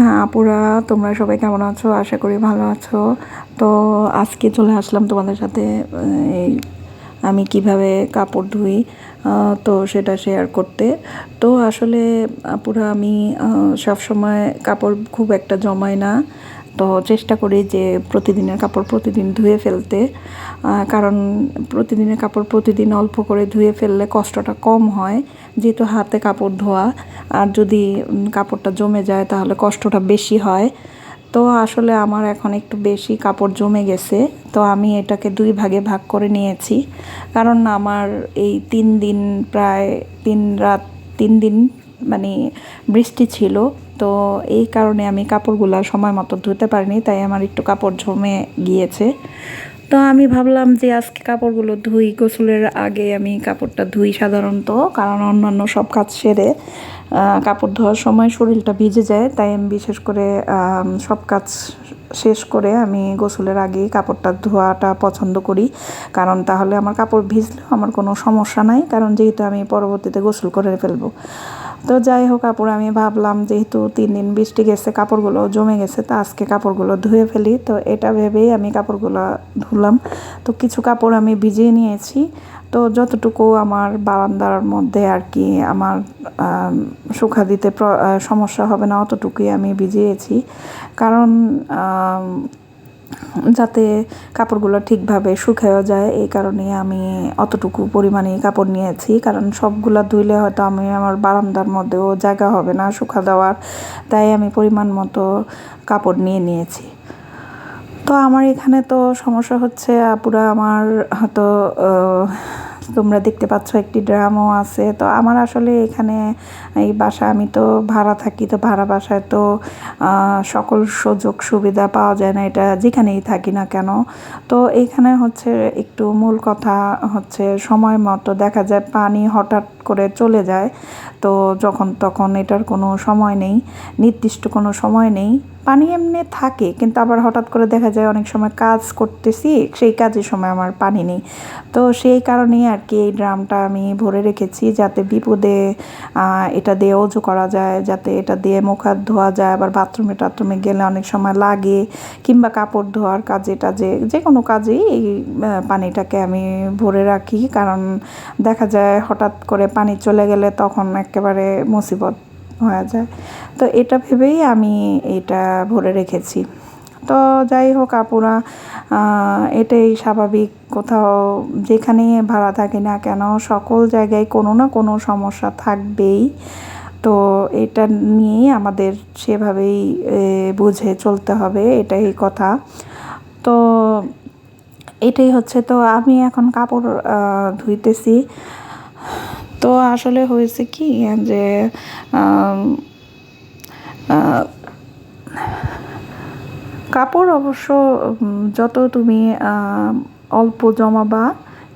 হ্যাঁ আপুরা, তোমরা সবাই কেমন আছো? আশা করি ভালো আছো। তো আজকে চলে আসলাম তোমাদের সাথে এই আমি কিভাবে কাপড় ধুই তো সেটা শেয়ার করতে। তো আসলে আপুরা আমি সব সময় কাপড় খুব একটা জমাই না। তো চেষ্টা করি যে প্রতিদিনের কাপড় প্রতিদিন ধুয়ে ফেলতে, কারণ প্রতিদিনের কাপড় প্রতিদিন অল্প করে ধুয়ে ফেললে কষ্টটা কম হয়, যেহেতু হাতে কাপড় ধোয়া। আর যদি কাপড়টা জমে যায় তাহলে কষ্টটা বেশি হয়। তো আসলে আমার এখন একটু বেশি কাপড় জমে গেছে। তো আমি এটাকে দুই ভাগে ভাগ করে নিয়েছি, কারণ আমার এই 3 দিন, প্রায় 3 রাত 3 দিন মানে বৃষ্টি ছিল। তো এই কারণে আমি কাপড়গুলো সময় মতো ধুতে পারিনি, তাই আমার একটু কাপড় জমে গিয়েছে। তো আমি ভাবলাম যে আজকে কাপড়গুলো ধুই, গোসলের আগে আমি কাপড়টা ধুই সাধারণত, কারণ অন্যান্য সব কাজ সেরে কাপড় ধোয়ার সময় শরীরটা ভিজে যায়, তাই আমি বিশেষ করে সব কাজ শেষ করে আমি গোসলের আগেই কাপড়টা ধোয়াটা পছন্দ করি। কারণ তাহলে আমার কাপড় ভিজলেও আমার কোনো সমস্যা নাই, কারণ যেহেতু আমি পরবর্তীতে গোসল করে ফেলবো। তো যাই হোক আপুরা, আমি ভাবলাম যেহেতু 3 দিন বৃষ্টি গেছে, কাপড়গুলো জমে গেছে, তা আজকে কাপড়গুলো ধুয়ে ফেলি। তো এটা ভেবেই আমি কাপড়গুলো ধুলাম। তো কিছু কাপড় আমি ভিজিয়ে নিয়েছি। তো যতটুকু আমার বারান্দার মধ্যে আর কি আমার শুকা দিতে সমস্যা হবে না, অতটুকুই আমি ভিজিয়েছি। কারণ যাতে কাপড়গুলো ঠিকভাবে শুকায়ও যায়, এই কারণে আমি অতটুকু পরিমাণে কাপড় নিয়েছি। কারণ সবগুলা ধুইলে হয়তো আমি আমার বারান্দার মধ্যেও জায়গা হবে না শুকা দেওয়ার, তাই আমি পরিমাণ মতো কাপড় নিয়ে নিয়েছি। তো আমার এখানে তো সমস্যা হচ্ছে আপুরা, আমার হয়তো তোমরা দেখতে পাচ্ছ একটি ড্রামও আছে। তো আমার আসলে এখানে এই বাসা, আমি তো ভাড়া থাকি, তো ভাড়া বাসায় তো সকল সুযোগ সুবিধা পাওয়া যায় না, এটা যেখানেই থাকি না কেন। তো এইখানে হচ্ছে একটু মূল কথা হচ্ছে সময় মতো দেখা যায় পানি হঠাৎ করে চলে যায়। তো যখন তখন এটার কোনো সময় নেই, নির্দিষ্ট কোনো সময় নেই। পানি এমনি থাকে, কিন্তু আবার হঠাৎ করে দেখা যায় অনেক সময় কাজ করতেছি, সেই কাজের সময় আমার পানি নেই। তো সেই কারণেই আর কি এই ড্রামটা আমি ভরে রেখেছি, যাতে বিপদে এটা দিয়ে অজু করা যায়, যাতে এটা দিয়ে মুখ হাত ধোয়া যায়। আবার বাথরুমে টাথরুমে গেলে অনেক সময় লাগে, কিংবা কাপড় ধোয়ার কাজে টাজে যে কোনো কাজেই এই পানিটাকে আমি ভরে রাখি। কারণ দেখা যায় হঠাৎ করে পানি চলে গেলে তখন একেবারে মুসিবত হয়ে যায়। তো এটা ভেবেই আমি এটা ভরে রেখেছি। তো যাই হোক আপুরা, এটাই স্বাভাবিক, কোথাও যেখানে ভাড়া থাকি না কেন সকল জায়গায় কোনো না কোনো সমস্যা থাকবেই। তো এটা নিয়েই আমাদের সেভাবেই বুঝে চলতে হবে, এটাই কথা। তো এটাই হচ্ছে। তো আমি এখন কাপড় ধুইতেছি। তো আসলে হয়েছে কি যে আম, আহ, কাপড় অবশ্য যত তুমি অল্প জমাবা,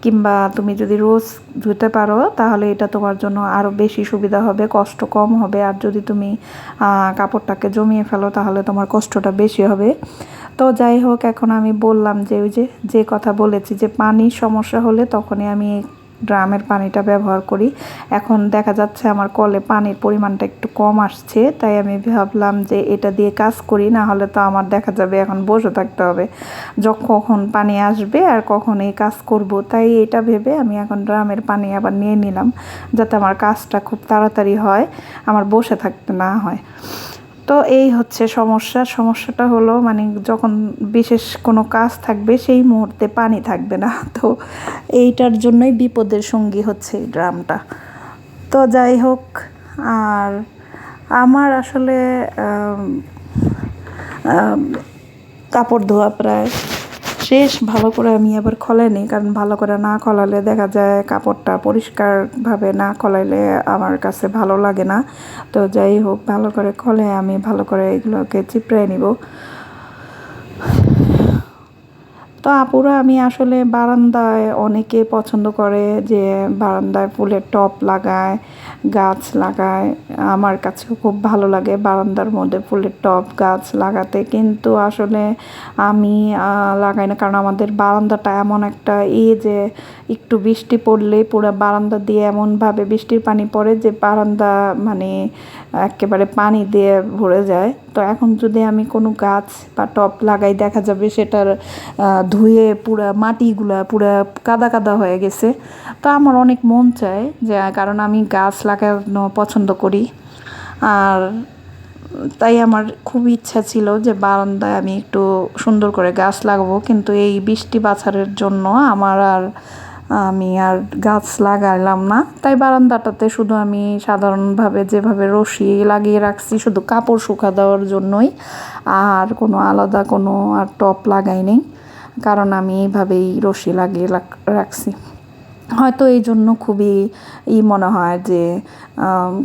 কিংবা তুমি যদি রোজ ধুতে পারো, তাহলে এটা তোমার জন্য আরও বেশি সুবিধা হবে, কষ্ট কম হবে। আর যদি তুমি কাপড়টাকে জমিয়ে ফেলো তাহলে তোমার কষ্টটা বেশি হবে। তো যাই হোক, এখন আমি বললাম যে ওই যে কথা বলেছি যে পানির সমস্যা হলে তখনই আমি ড্রামের পানিটা ব্যবহার করি। এখন দেখা যাচ্ছে আমার কলে পানির পরিমাণটা একটু কম আসছে, তাই আমি ভাবলাম যে এটা দিয়ে কাজ করি, না হলে তো আমার দেখা যাবে এখন বসে থাকতে হবে, কখন পানি আসবে আর কখন এই কাজ করব। তাই এটা ভেবে আমি এখন ড্রামের পানি আবার নিয়ে নিলাম, যাতে আমার কাজটা খুব তাড়াতাড়ি হয়, আমার বসে থাকতে না হয়। তো এই হচ্ছে সমস্যাটা হলো মানে যখন বিশেষ কোনো কাজ থাকবে সেই মুহূর্তে পানি থাকবে না। তো এইটার জন্যই বিপদের সঙ্গী হচ্ছে এই ড্রামটা। তো যাই হোক, আর আমার আসলে কাপড় ধোয়া প্রায় শেষ। ভালো করে আমি আবার খলাই নিই, কারণ ভালো করে না খলালে দেখা যায় কাপড়টা পরিষ্কারভাবে না খলাইলে আমার কাছে ভালো লাগে না। তো যাই হোক, ভালো করে খলে আমি ভালো করে এগুলোকে চিপড়ে নিব। তো আপুরা, আমি আসলে বারান্দায় অনেকে পছন্দ করে যে বারান্দায় ফুলের টব লাগায়, গাছ লাগায়। আমার কাছেও খুব ভালো লাগে বারান্দার মধ্যে ফুলের টব গাছ লাগাতে, কিন্তু আসলে আমি লাগাই না, কারণ আমাদের বারান্দাটা এমন একটা যে একটু বৃষ্টি পড়লে পুরো বারান্দা দিয়ে এমনভাবে বৃষ্টির পানি পড়ে যে বারান্দা মানে একেবারে পানি দিয়ে ভরে যায়। তো এখন যদি আমি কোনো গাছ বা টব লাগাই, দেখা যাবে সেটার ধুয়ে পুরা মাটিগুলা পুরা কাদা কাদা হয়ে গেছে। তো আমার অনেক মন চায় যে, কারণ আমি গাছ লাগানো পছন্দ করি। আর তাই আমার খুব ইচ্ছা ছিল যে বারান্দায় আমি একটু সুন্দর করে গাছ লাগাবো, কিন্তু এই বৃষ্টি বাছারের জন্য আমি আর গাছ লাগাইলাম না। তাই বারান্দাটাতে শুধু আমি সাধারণভাবে যেভাবে রশি লাগিয়ে রাখছি শুধু কাপড় শুকা দেওয়ার জন্যই, আর কোনো আলাদা কোনো আর টব লাগাই নেই, কারণ আমি এইভাবেই রশি লাগিয়ে রাখছি। হয়তো এই জন্য খুবই মনে হয় যে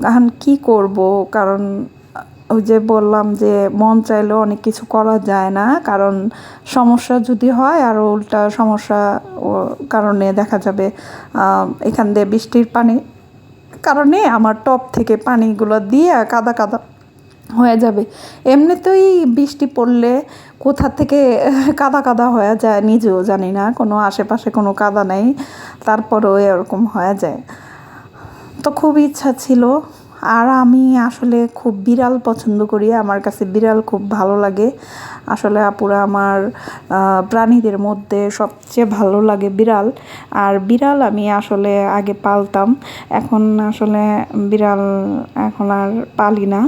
এখন কী করব, কারণ ওই যে বললাম যে মন চাইলেও অনেক কিছু করা যায় না, কারণ সমস্যা যদি হয় আর উল্টা সমস্যা কারণে দেখা যাবে এখান দিয়ে বৃষ্টির পানি কারণে আমার টব থেকে পানিগুলো দিয়ে কাদা কাদা হয়ে যাবে। এমনিতেই বৃষ্টি পড়লে কোথা থেকে কাদা কাদা হয়ে যায় নিজেও জানি না, কোনো আশেপাশে কোনো কাদা নেই, তারপরেও এরকম হয়ে যায়। তো খুব ইচ্ছা ছিল। আর আমি আসলে খুব বিড়াল পছন্দ করি, আমার কাছে বিড়াল খুব ভালো লাগে। আসলে আপুরা, আমার প্রাণীদের মধ্যে সবচেয়ে ভালো লাগে বিড়াল। আর বিড়াল আমি আসলে আগে পালতাম, এখন আসলে বিড়াল এখন আর পালি না।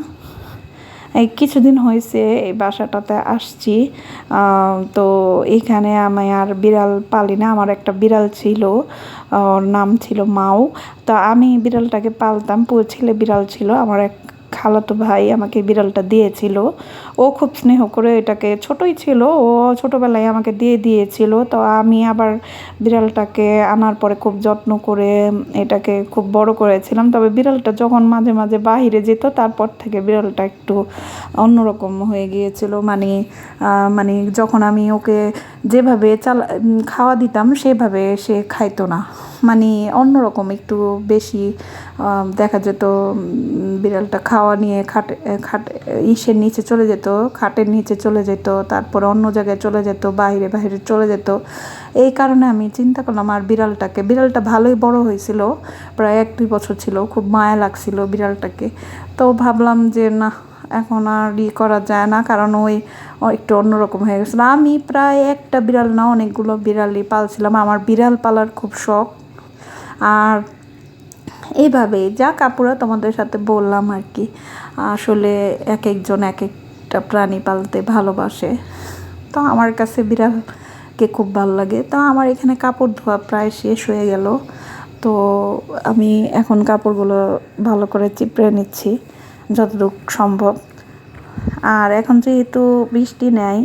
এই কিছুদিন হয়েছে এই বাসাটাতে আসছি, তো এখানে আমি আর বিড়াল পালি না। আমার একটা বিড়াল ছিল, ওর নাম ছিল মাও। তো আমি বিড়ালটাকে পালতাম, ছেলে বিড়াল ছিল। আমার এক খালাতো ভাই আমাকে বিড়ালটা দিয়েছিল। ও খুব স্নেহ করে, এটাকে ছোটই ছিল, ও ছোটোবেলায় আমাকে দিয়ে দিয়েছিল। তো আমি আবার বিড়ালটাকে আনার পরে খুব যত্ন করে এটাকে খুব বড় করেছিলাম। তবে বিড়ালটা যখন মাঝে মাঝে বাহিরে যেত, তারপর থেকে বিড়ালটা একটু অন্যরকম হয়ে গিয়েছিল। মানে যখন আমি ওকে যেভাবে খাওয়া দিতাম সেভাবে সে খাইতো না, মানে অন্যরকম একটু বেশি দেখা যেত। বিড়ালটা খাওয়া নিয়ে ইসের নিচে চলে যেত, খাটের নিচে চলে যেত, তারপরে অন্য জায়গায় চলে যেত, বাইরে বাইরে চলে যেত। এই কারণে আমি চিন্তা করলাম আর বিড়ালটা ভালোই বড় হয়েছিল, প্রায় 1-2 বছর ছিল, খুব মায়া লাগছিল বিড়ালটাকে। তো ভাবলাম যে না, এখন আর করা যায় না, কারণ ওই একটু অন্যরকম হয়ে গেছিলো। আমি প্রায় একটা বিড়াল না, অনেকগুলো বিড়ালই পালছিলাম, আমার বিড়াল পালার খুব শখ। আর এইভাবেই যা কাপুরা তোমাদের সাথে বললাম আর কি। আসলে এক একজন এক একটা প্রাণী পালতে ভালোবাসে, তো আমার কাছে বিড়ালকে খুব ভালো লাগে। তো আমার এখানে কাপড় ধোয়া প্রায় শেষ হয়ে গেল, তো আমি এখন কাপড়গুলো ভালো করে চিপড়ে নিচ্ছি যতটুকু সম্ভব। আর এখন যেহেতু বৃষ্টি নেই,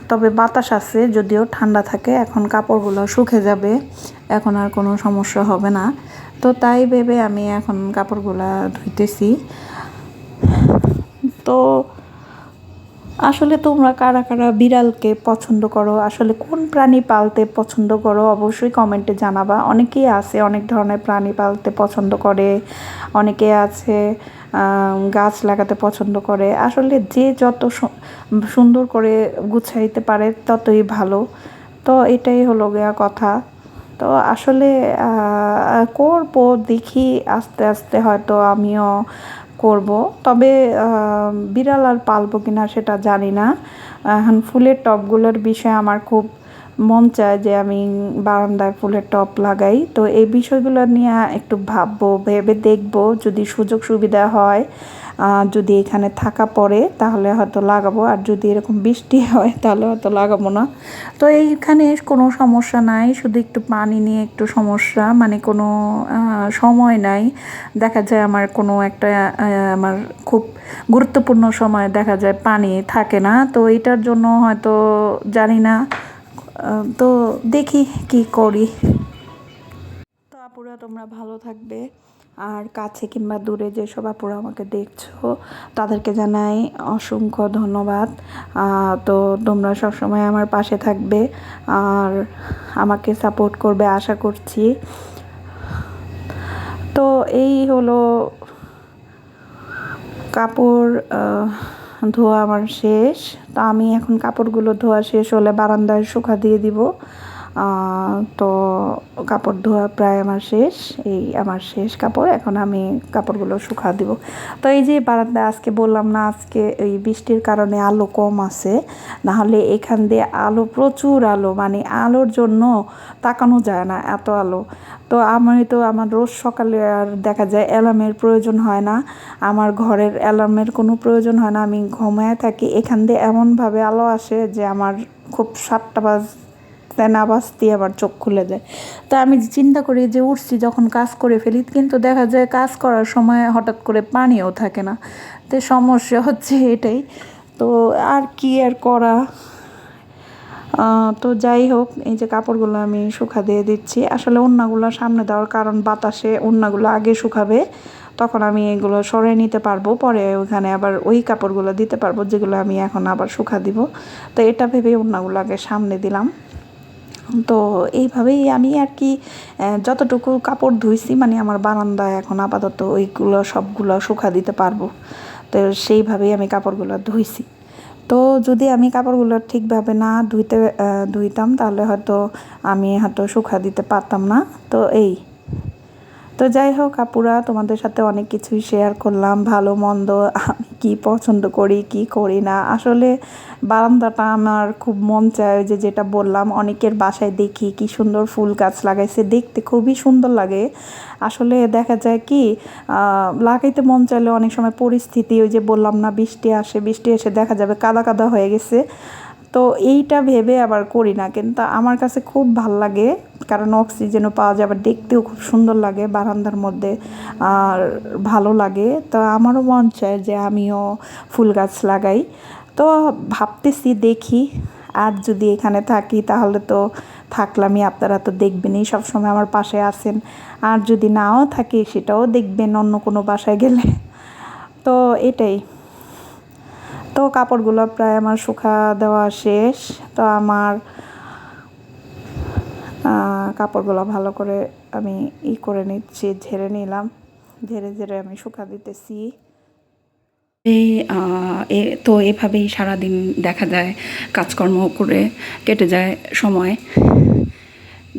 তবে বাতাস আছে, যদিও ঠান্ডা থাকে, এখন কাপড়গুলো শুকে যাবে, এখন আর কোনো সমস্যা হবে না। তো তাই ভেবে আমি এখন কাপড়গুলো ধুইতেছি। তো আসলে তোমরা কারা কারা বিড়ালকে পছন্দ করো, আসলে কোন প্রাণী পালতে পছন্দ করো অবশ্যই কমেন্টে জানাবা। অনেকেই আছে অনেক ধরনের প্রাণী পালতে পছন্দ করে, অনেকে আছে গাছ লাগাতে পছন্দ করে। আসলে যে যত সুন্দর করে গুছাইতে পারে ততই ভালো। তো এটাই হলো গিয়া কথা। তো আসলে করবো, দেখি আস্তে আস্তে হয়তো আমিও করব। তবে বিড়াল আর পালবো কিনা সেটা জানি না। এখন ফুলের টবগুলোর বিষয়ে আমার খুব মন চায় যে আমি বারান্দায় ফুলের টব লাগাই। তো এই বিষয়গুলো নিয়ে একটু ভাববো, ভেবে দেখবো, যদি সুযোগ সুবিধা হয়, যদি এখানে থাকা পড়ে তাহলে হয়তো লাগাবো, আর যদি এরকম বৃষ্টি হয় তাহলে হয়তো লাগাবো না। তো এইখানে কোনো সমস্যা নাই, শুধু একটু পানি নিয়ে একটু সমস্যা, মানে কোনো সময় নাই। দেখা যায় আমার কোনো একটা আমার খুব গুরুত্বপূর্ণ সময় দেখা যায় পানি থাকে না, তো এটার জন্য হয়তো জানি না। তো দেখি কি করি। তো আপুরা, তোমরা ভালো থাকবে। আর কাছে কিংবা দূরে যেসব আপুরা আমাকে দেখছো তাদেরকে জানাই অসংখ্য ধন্যবাদ। তো তোমরা সবসময় আমার পাশে থাকবে আর আমাকে সাপোর্ট করবে আশা করছি। তো এই হলো, কাপড় ধোয়া আমার শেষ। তো আমি এখন কাপড়গুলো ধোয়া শেষ হলে বারান্দায় শুকা দিয়ে দিব। তো কাপড় ধোয়া প্রায় আমার শেষ, এই আমার শেষ কাপড়। এখন আমি কাপড়গুলো শুকা দিব। তো এই যে বারান্দায় আজকে বললাম না, আজকে এই বৃষ্টির কারণে আলো কম আছে, নাহলে এখান দিয়ে আলো, প্রচুর আলো, মানে আলোর জন্য তাকানো যায় না, এত আলো। তো আমি তো আমার রোজ সকালে আর দেখা যায় অ্যালার্মের প্রয়োজন হয় না, আমার ঘরের অ্যালার্মের কোনো প্রয়োজন হয় না, আমি ঘুমায় থাকি, এখান দিয়ে এমনভাবে আলো আসে যে আমার খুব 7টা বাজতে না বাজতেই আমার চোখ খুলে যায়। তা আমি চিন্তা করি যে উঠছি যখন কাজ করে ফেলি, কিন্তু দেখা যায় কাজ করার সময় হঠাৎ করে পানিও থাকে না, তো সমস্যা হচ্ছে এটাই। তো আর কি আর করা। তো যাই হোক, এই যে কাপড়গুলো আমি শুকা দিয়ে দিচ্ছি। আসলে ওড়নাগুলো সামনে দেওয়ার কারণ বাতাসে ওড়নাগুলো আগে শুকাবে, তখন আমি এগুলো সরিয়ে নিতে পারবো, পরে ওইখানে আবার ওই কাপড়গুলো দিতে পারবো যেগুলো আমি এখন আবার শুকা দিব। তো এটা ভেবে ওড়নাগুলো আগে সামনে দিলাম। তো এইভাবেই আমি আর কি যতটুকু কাপড় ধুইছি, মানে আমার বারান্দায় এখন আপাতত ওইগুলো সবগুলো শুকা দিতে পারবো। তো সেইভাবেই আমি কাপড়গুলো ধুইছি। তো যদি আমি কাপড়গুলো ঠিকভাবে না ধুইতাম তাহলে হয়তো আমি হয়তো শুকা দিতে পারতাম না। তো তো যাই হোক আপুরা, তোমাদের সাথে অনেক কিছুই শেয়ার করলাম, ভালো মন্দ, আমি কী পছন্দ করি কী করি না। আসলে বারান্দাটা আমার খুব মন চায়, যে যেটা বললাম, অনেকের বাসায় দেখি কি সুন্দর ফুল গাছ লাগাইছে, দেখতে খুবই সুন্দর লাগে। আসলে দেখা যায় কি, লাগাইতে মন চাইলে অনেক সময় পরিস্থিতি, ওই যে বললাম না, বৃষ্টি এসে দেখা যাবে কাদা কাদা হয়ে গেছে। তো এইটা ভেবে আবার করি না, কিন্তু আমার কাছে খুব ভাল লাগে, কারণ অক্সিজেনও পাওয়া যায়, আবার দেখতেও খুব সুন্দর লাগে বারান্দার মধ্যে, আর ভালো লাগে। তো আমারও মন চায় যে আমিও ফুল গাছ লাগাই। তো ভাবতেছি, দেখি, আর যদি এখানে থাকি তাহলে তো থাকলামই, আপনারা তো দেখবেনই, সবসময় আমার পাশে আছেন। আর যদি নাও থাকি সেটাও দেখবেন অন্য কোনো বাসায় গেলে। তো এটাই। তো কাপড়গুলো প্রায় আমার শুকা দেওয়া শেষ। তো আমার কাপড়গুলো ভালো করে আমি করে নিচ্ছি, ঝেড়ে নিলাম, ঝেড়ে আমি শুকা দিতেছি। তো এভাবেই সারাদিন দেখা যায় কাজকর্ম করে কেটে যায় সময়,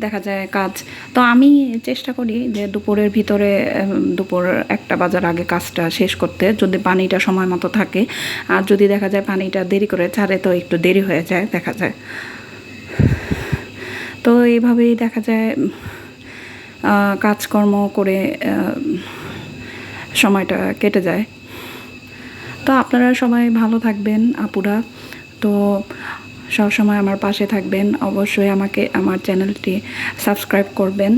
দেখা যায় কাজ। তো আমি চেষ্টা করি যে দুপুরের ভিতরে, দুপুর 1টা বাজার আগে কাজটা শেষ করতে, যদি পানিটা সময় মতো থাকে। আর যদি দেখা যায় পানিটা দেরি করে ছাড়ে তো একটু দেরি হয়ে যায় দেখা যায়। তো এইভাবেই দেখা যায় কাজকর্ম করে সময়টা কেটে যায়। তো আপনারা সবাই ভালো থাকবেন আপুরা। তো সবসময় আমার পাশে থাকবেন, অবশ্যই আমাকে আমার চ্যানেলটি সাবস্ক্রাইব করবেন।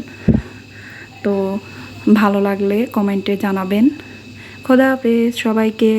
তো ভালো লাগলে কমেন্টে জানাবেন। খোদা হাফেজ সবাইকে।